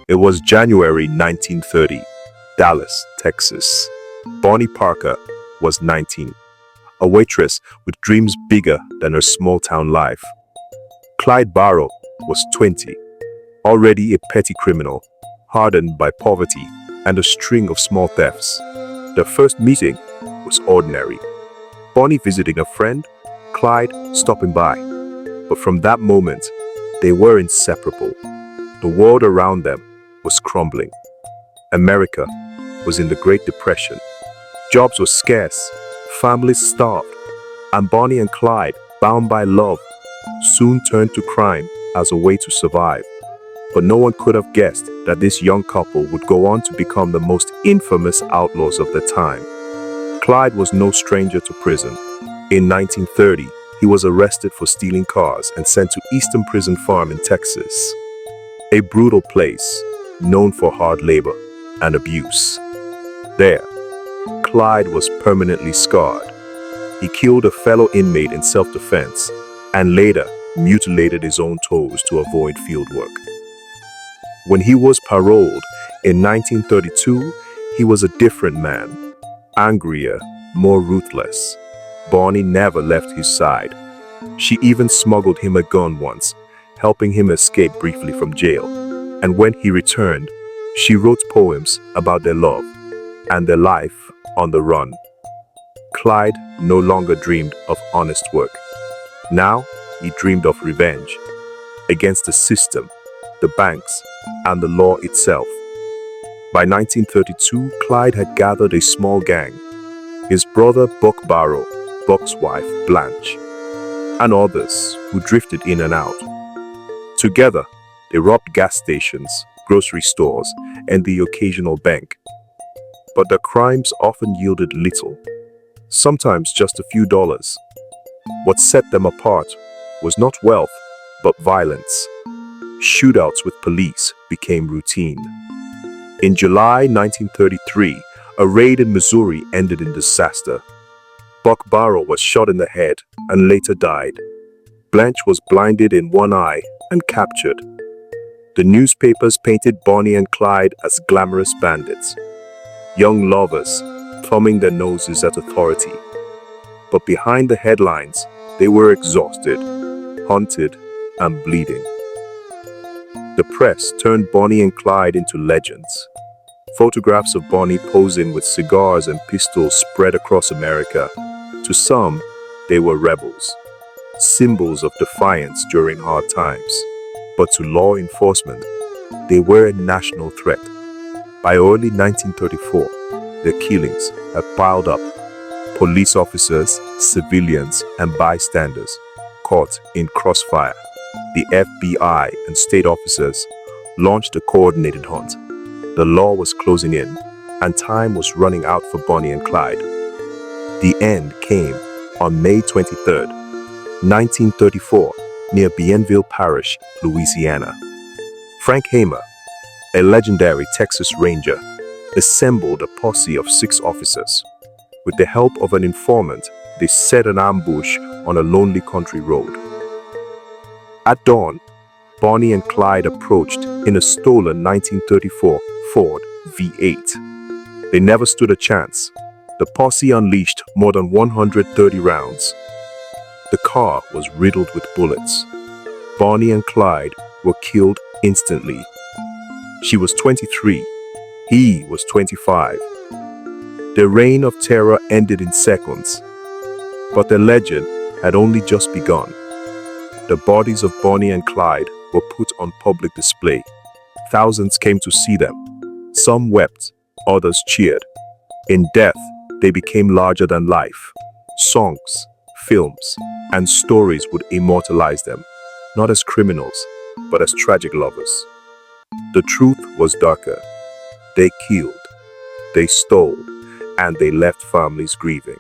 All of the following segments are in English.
It was January 1930, Dallas, Texas. Bonnie Parker was 19, a waitress with dreams bigger than her small-town life. Clyde Barrow was 20, already a petty criminal, hardened by poverty and a string of small thefts. Their first meeting was ordinary. Bonnie visiting a friend, Clyde stopping by. But from that moment, they were inseparable. The world around them was crumbling. America was in the Great Depression. Jobs were scarce, families starved, and Bonnie and Clyde, bound by love, soon turned to crime as a way to survive. But no one could have guessed that this young couple would go on to become the most infamous outlaws of the time. Clyde was no stranger to prison. In 1930, he was arrested for stealing cars and sent to Eastern Prison Farm in Texas, a brutal place known for hard labor and abuse. There, Clyde was permanently scarred. He killed a fellow inmate in self-defense and later mutilated his own toes to avoid field work. When he was paroled in 1932, he was a different man, angrier, more ruthless. Bonnie never left his side. She even smuggled him a gun once, helping him escape briefly from jail. And when he returned, she wrote poems about their love and their life on the run. Clyde no longer dreamed of honest work. Now he dreamed of revenge against the system, the banks, and the law itself. By 1932, Clyde had gathered a small gang. His brother Buck Barrow, Buck's wife Blanche, and others who drifted in and out. Together, they robbed gas stations, grocery stores, and the occasional bank. But their crimes often yielded little, sometimes just a few dollars. What set them apart was not wealth, but violence. Shootouts with police became routine. In July 1933, a raid in Missouri ended in disaster. Buck Barrow was shot in the head and later died. Blanche was blinded in one eye and captured. The newspapers painted Bonnie and Clyde as glamorous bandits, young lovers thumbing their noses at authority. But behind the headlines, they were exhausted, hunted, and bleeding. The press turned Bonnie and Clyde into legends. Photographs of Bonnie posing with cigars and pistols spread across America. To some, they were rebels, symbols of defiance during hard times. But to law enforcement, they were a national threat. By early 1934, their killings had piled up. Police officers, civilians, and bystanders caught in crossfire. The FBI and state officers launched a coordinated hunt. The law was closing in, and time was running out for Bonnie and Clyde. The end came on May 23, 1934, near Bienville Parish, Louisiana. Frank Hamer, a legendary Texas Ranger, assembled a posse of 6 officers. With the help of an informant, they set an ambush on a lonely country road. At dawn, Bonnie and Clyde approached in a stolen 1934 Ford V8. They never stood a chance. The posse unleashed more than 130 rounds. The car was riddled with bullets. Bonnie and Clyde were killed instantly. She was 23. He was 25. Their reign of terror ended in seconds. But their legend had only just begun. The bodies of Bonnie and Clyde were put on public display. Thousands came to see them. Some wept, others cheered. In death, they became larger than life. Songs, films, and stories would immortalize them, not as criminals, but as tragic lovers. The truth was darker. They killed, they stole, and they left families grieving.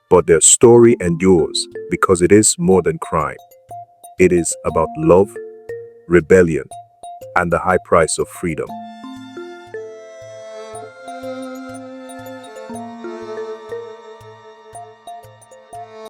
But their story endures because it is more than crime. It is about love, rebellion, and the high price of freedom.